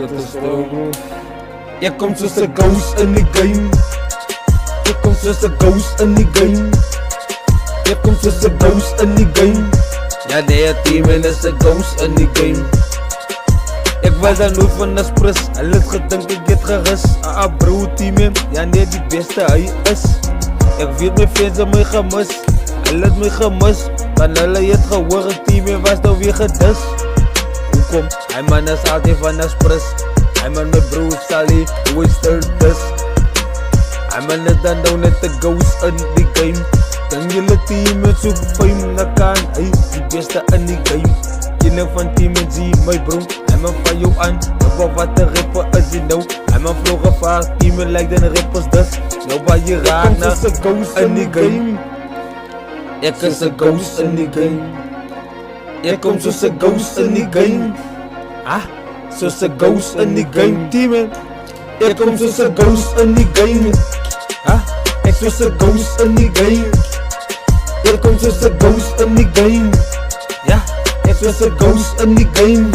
wat is bro bro. Ek kom soos 'n ghost in die game. Ek kom soos 'n ghost in die game. Ek kom soos 'n ghost in die game. Ja nee, team en is 'n ghost in die game. Ek was dan nooit van 'n spris, hulle het gedink ek het gerus. Bro team, ja nee die beste hy is. Ek weet my fans het my gemis, hulle het my gemis. Want hulle het gehoor team was nou weer gedis. Hoekom? Hy man is altyd van 'n spris. Hy man my bro Sally, hoe is dit dis? Hy man is dan nou net 'n ghost in die game. Dan julle team het so fame na kan, hy die beste in die game. Ene van team en zie my bro, hy man van jou aan. Ek wat 'n rapper is hy nou. Hy man vlog gevaar, team like den rappers dus. Nou waar jy raak na 'n ghost in die game. Ek is 'n ghost in die game. Ek kom soos 'n ghost in die game. Soos 'n ghost in die game, team. Ek kom soos 'n ghost in die game. Ek soos 'n ghost in die game. Ek kom soos 'n ghost in die game. Ja, ek soos 'n ghost in die game.